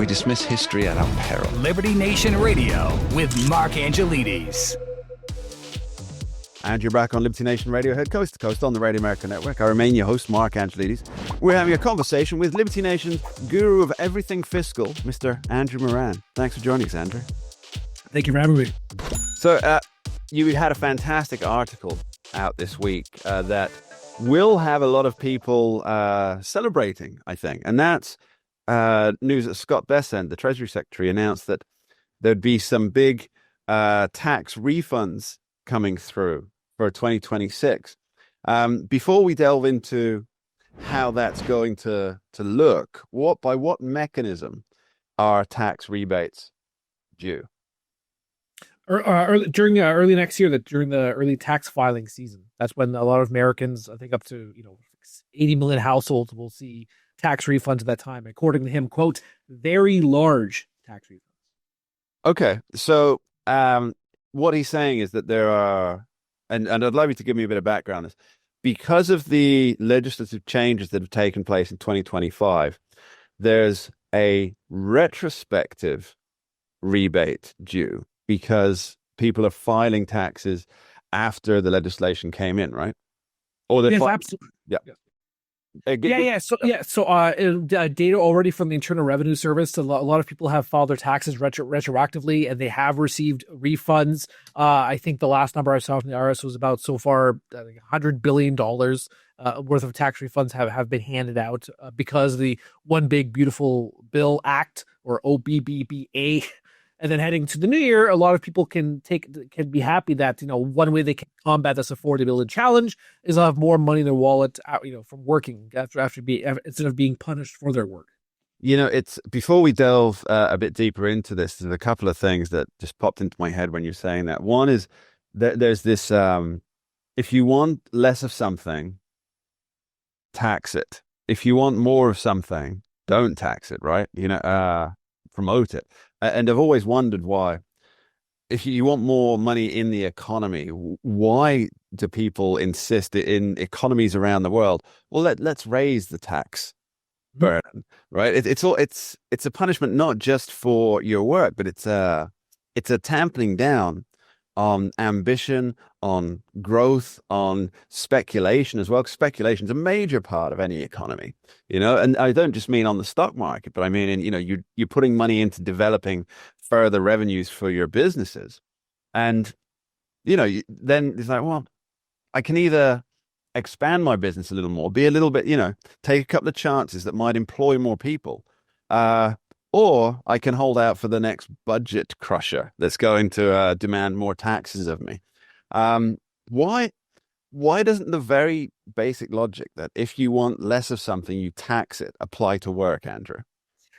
dismiss history at our peril. Liberty Nation Radio with Mark Angelides. And you're back on Liberty Nation Radio, head coast to coast on the Radio America Network. I remain your host, Mark Angelides. We're having a conversation with Liberty Nation's guru of everything fiscal, Mr. Andrew Moran. Thanks for joining us, Andrew. Thank you for having me. So, you had a fantastic article out this week that will have a lot of people celebrating, I think. And that's news that Scott Bessent, the Treasury Secretary, announced that there'd be some big tax refunds coming through for 2026. Before we delve into how that's going to look, by what mechanism are tax rebates due? During early next year, during the early tax filing season, that's when a lot of Americans, I think up to 80 million households, will see tax refunds at that time. According to him, quote, very large tax refunds. Okay, so what he's saying is that there are, and I'd love you to give me a bit of background on this, because of the legislative changes that have taken place in 2025, there's a retrospective rebate due because people are filing taxes after the legislation came in, right? Or yes, absolutely. Yeah. So data already from the Internal Revenue Service. A lot of people have filed their taxes retroactively, and they have received refunds. I think the last number I saw from the IRS was about so far $100 billion worth of tax refunds have been handed out because of the One Big Beautiful Bill Act, or OBBBA. And then heading to the new year, a lot of people can be happy that, one way they can combat this affordability challenge is to have more money in their wallet, from working instead of being punished for their work. It's before we delve a bit deeper into this, there's a couple of things that just popped into my head when you're saying that. One is that there's this, if you want less of something, tax it. If you want more of something, don't tax it, right? Promote it. And I've always wondered why, if you want more money in the economy, why do people insist in economies around the world? Well, let's raise the tax burden, right? It's a punishment not just for your work, but it's a tamping down on ambition, on growth, on speculation as well. Speculation is a major part of any economy, and I don't just mean on the stock market, but I mean, you're putting money into developing further revenues for your businesses. And, then it's like, well, I can either expand my business a little more, be a little bit, take a couple of chances that might employ more people, or I can hold out for the next budget crusher that's going to demand more taxes of me. Why doesn't the very basic logic that if you want less of something, you tax it, apply to work, Andrew?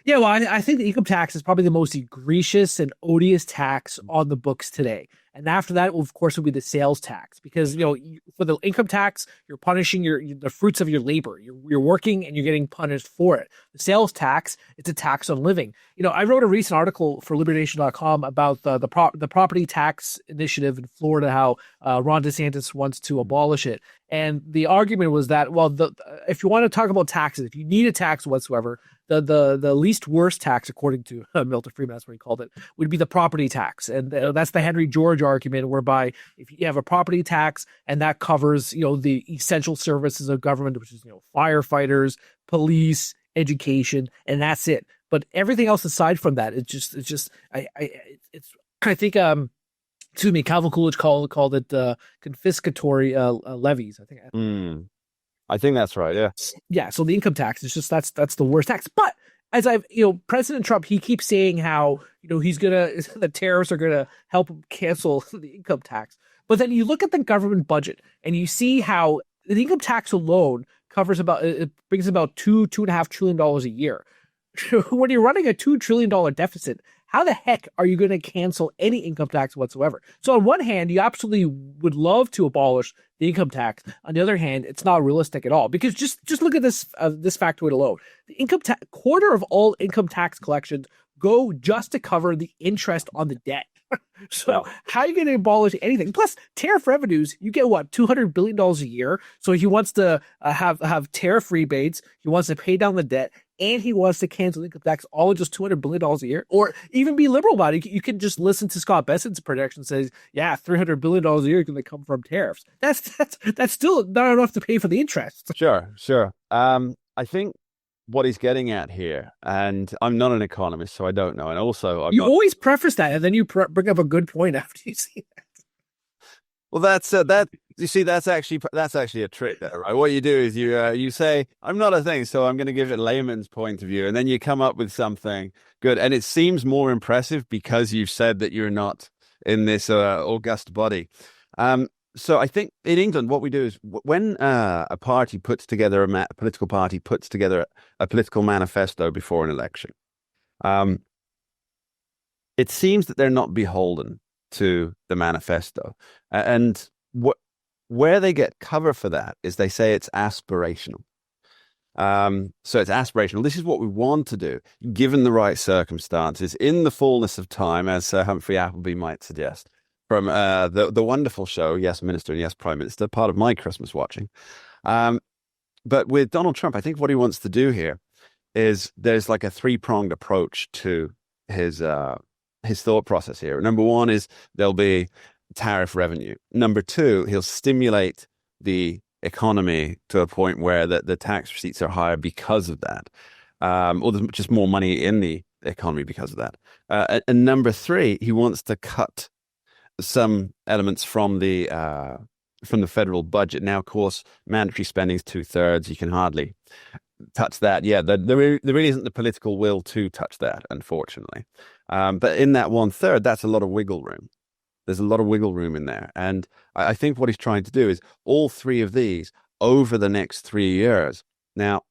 Yeah, well, I think the income tax is probably the most egregious and odious tax on the books today. And after that, of course, will be the sales tax, because for the income tax, you're punishing the fruits of your labor. You're working and you're getting punished for it. The sales tax, it's a tax on living. I wrote a recent article for LibertyNation.com about the property tax initiative in Florida, how Ron DeSantis wants to abolish it. And the argument was that, if you want to talk about taxes, if you need a tax whatsoever, the least worst tax, according to Milton Friedman, that's what he called it, would be the property tax. And that's the Henry George argument, whereby if you have a property tax and that covers, the essential services of government, which is, firefighters, police, education, and that's it. But everything else aside from that, I think Calvin Coolidge called it confiscatory levies. I think that's right. Yeah. Yeah. So the income tax is just that's the worst tax. But as President Trump, he keeps saying how the tariffs are gonna help him cancel the income tax. But then you look at the government budget and you see how the income tax alone brings about $2.5 trillion a year. When you're running a $2 trillion deficit, how the heck are you going to cancel any income tax whatsoever? So on one hand, you absolutely would love to abolish the income tax. On the other hand, it's not realistic at all, because just look at this factoid alone. The quarter of all income tax collections go just to cover the interest on the debt. So how are you going to abolish anything? Plus, tariff revenues, you get what, $200 billion a year. So he wants to have tariff rebates. He wants to pay down the debt. and he wants to cancel income tax all in just $200 billion a year, or even be liberal about it. You can just listen to Scott Besant's projection says, yeah, $300 billion a year is going to come from tariffs. That's still not enough to pay for the interest. Sure. I think what he's getting at here, and I'm not an economist, so I don't know. And also, you always preface that, and then you bring up a good point after you see that. Well, that's actually a trick there, right? What you do is you say, I'm not a thing, so I'm going to give it a layman's point of view, and then you come up with something good, and it seems more impressive because you've said that you're not in this august body. So I think in England, what we do is when a party puts together a political party puts together a political manifesto before an election, it seems that they're not beholden to the manifesto, and where they get cover for that is they say it's aspirational. So it's aspirational. This is what we want to do, given the right circumstances, in the fullness of time, as Humphrey Appleby might suggest, from the wonderful show, Yes, Minister and Yes, Prime Minister, part of my Christmas watching. But with Donald Trump, I think what he wants to do here is there's like a three-pronged approach to his thought process here. Number one is there'll be tariff revenue. Number two, he'll stimulate the economy to a point where the tax receipts are higher because of that, or there's just more money in the economy because of that. And number three, he wants to cut some elements from the federal budget. Now, of course, mandatory spending is 2/3. You can hardly touch that. Yeah, there really isn't the political will to touch that, unfortunately. But in that 1/3, that's a lot of wiggle room. There's a lot of wiggle room in there. And I think what he's trying to do is all three of these over the next 3 years. Now,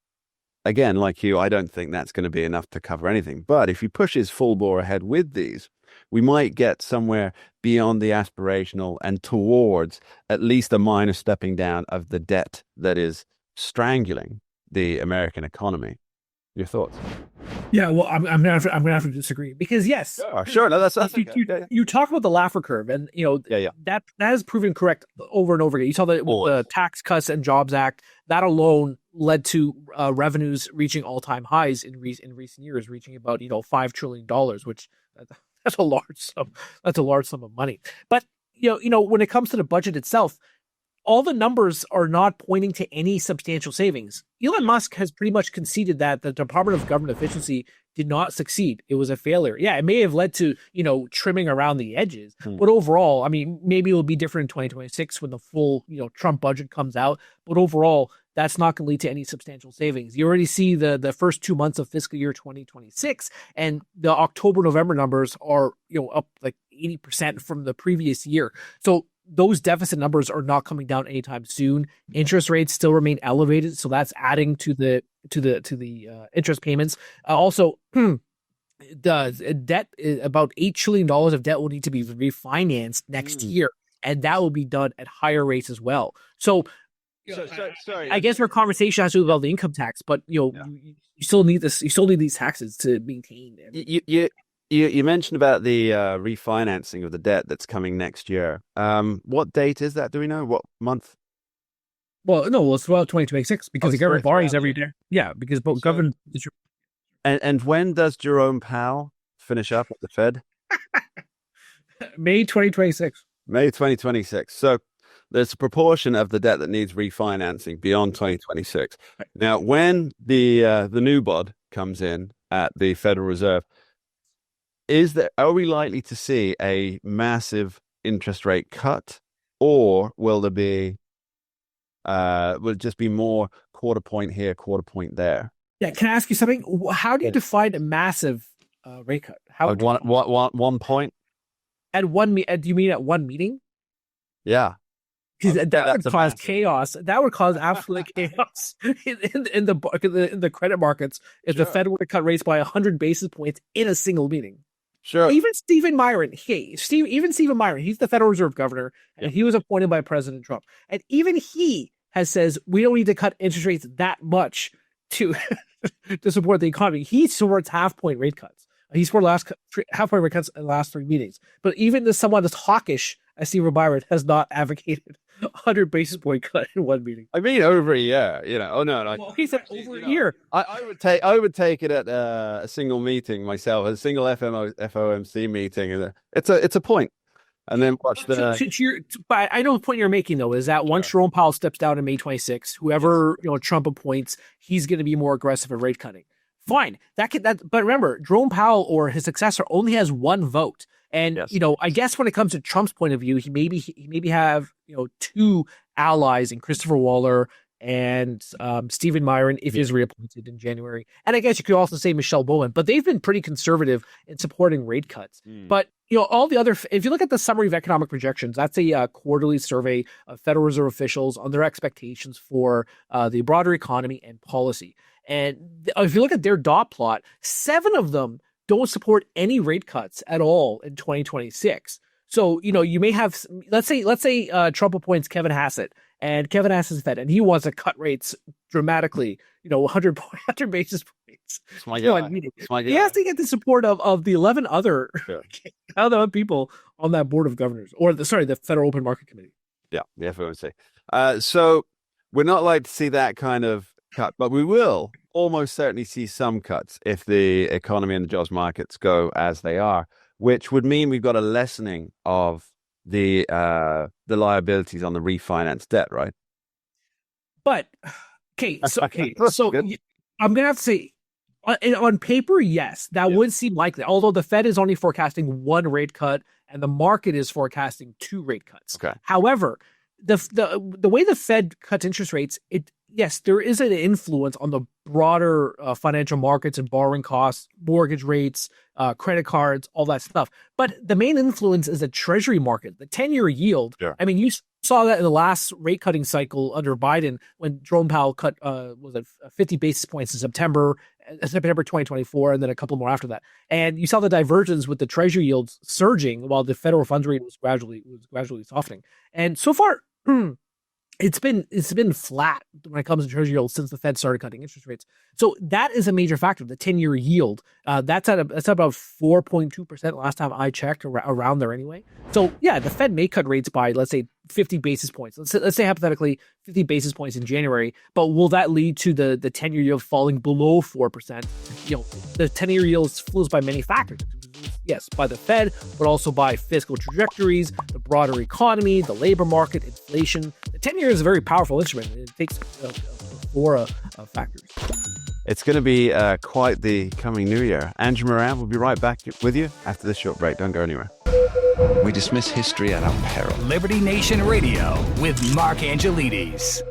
again, like you, I don't think that's going to be enough to cover anything. But if he pushes full bore ahead with these, we might get somewhere beyond the aspirational and towards at least a minor stepping down of the debt that is strangling the American economy. Your thoughts? Yeah, well, I'm gonna have to disagree because yes, sure. No, that's you talk about the Laffer curve, and that has proven correct over and over again. You saw that with the Tax Cuts and Jobs Act, that alone led to revenues reaching all-time highs in recent years, reaching about $5 trillion, which that's a large sum. That's a large sum of money. But when it comes to the budget itself, all the numbers are not pointing to any substantial savings. Elon Musk has pretty much conceded that the Department of Government Efficiency did not succeed. It was a failure. Yeah, it may have led to, trimming around the edges. But overall, I mean, maybe it'll be different in 2026 when the full, Trump budget comes out. But overall, that's not going to lead to any substantial savings. You already see the first 2 months of fiscal year 2026, and the October-November numbers are, up like 80% from the previous year. So those deficit numbers are not coming down anytime soon. Interest rates still remain elevated, so that's adding to the interest payments. Also, the debt, about $8 trillion of debt will need to be refinanced next year, and that will be done at higher rates as well. So sorry. I guess our conversation has to do about the income tax, but you still need this. You still need these taxes to maintain. You mentioned about the refinancing of the debt that's coming next year. What date is that? Do we know? What month? Well, no, it's throughout 2026 because the government borrows every day. Yeah, because both government. And when does Jerome Powell finish up at the Fed? May 2026. May 2026. So there's a proportion of the debt that needs refinancing beyond 2026. Right. Now, when the new bod comes in at the Federal Reserve, are we likely to see a massive interest rate cut, or will there be will it just be more quarter point here, quarter point there? Yeah, can I ask you something? How do you define a massive rate cut? How like 1 point? At one do you mean at one meeting? Yeah. Because that would cause chaos. That would cause absolute chaos in the credit markets if the Fed were to cut rates by 100 basis points in a single meeting. Sure. Even Stephen Myron, he's the Federal Reserve governor, and he was appointed by President Trump. And even he says we don't need to cut interest rates that much to support the economy. He supports half-point rate cuts. He supported half-point rate cuts in the last 3 meetings. But even someone as hawkish Steve Byron has not advocated 100 basis point cut in one meeting. I mean, over a year, Oh no, no. Well, he said over a year. I would take it at a single meeting myself, a single FOMC meeting, and it's a point. And then watch the. But I know the point you're making though is that once Jerome Powell steps down on May 26th, whoever Trump appoints, he's going to be more aggressive at rate cutting. Fine, but remember, Jerome Powell or his successor only has one vote, and I guess when it comes to Trump's point of view, he maybe have two allies in Christopher Waller and Stephen Myron if he's reappointed in January, and I guess you could also say Michelle Bowman, but they've been pretty conservative in supporting rate cuts. But all the other, if you look at the summary of economic projections, that's a quarterly survey of Federal Reserve officials on their expectations for the broader economy and policy. And if you look at their dot plot, 7 of them don't support any rate cuts at all in 2026. So, you may have, let's say Trump appoints Kevin Hassett, and Kevin Hassett's Fed, and he wants to cut rates dramatically, 100 basis points. It's my guy. He has to get the support of the 11 other people on that board of governors, or the Federal Open Market Committee. Yeah, the FOMC. So we're not likely to see that kind of cut, but we will almost certainly see some cuts if the economy and the jobs markets go as they are, which would mean we've got a lessening of the liabilities on the refinance debt, right? But so I'm gonna have to say, on paper, yes, that would seem likely. Although the Fed is only forecasting 1 rate cut, and the market is forecasting 2 rate cuts. Okay. However, the way the Fed cuts interest rates, there is an influence on the broader financial markets and borrowing costs, mortgage rates, credit cards, all that stuff. But the main influence is the Treasury market, the 10-year yield. Yeah. I mean, you saw that in the last rate cutting cycle under Biden when Jerome Powell cut 50 basis points in September 2024, and then a couple more after that. And you saw the divergence with the Treasury yields surging while the federal funds rate was gradually softening. And so far, it's been flat when it comes to Treasury yields since the Fed started cutting interest rates. So that is a major factor. The 10-year yield, that's at about 4.2% last time I checked, around there anyway. So yeah, the Fed may cut rates by, let's say, 50 basis points. Let's say hypothetically 50 basis points in January. But will that lead to the 10-year yield falling below 4%? The 10-year yield is influenced by many factors. Yes, by the Fed, but also by fiscal trajectories, the broader economy, the labor market, inflation. The 10-year is a very powerful instrument. It takes 4 factors. It's going to be quite the coming new year. Andrew Moran will be right back with you after this short break. Don't go anywhere. We dismiss history at our peril. Liberty Nation Radio with Mark Angelides.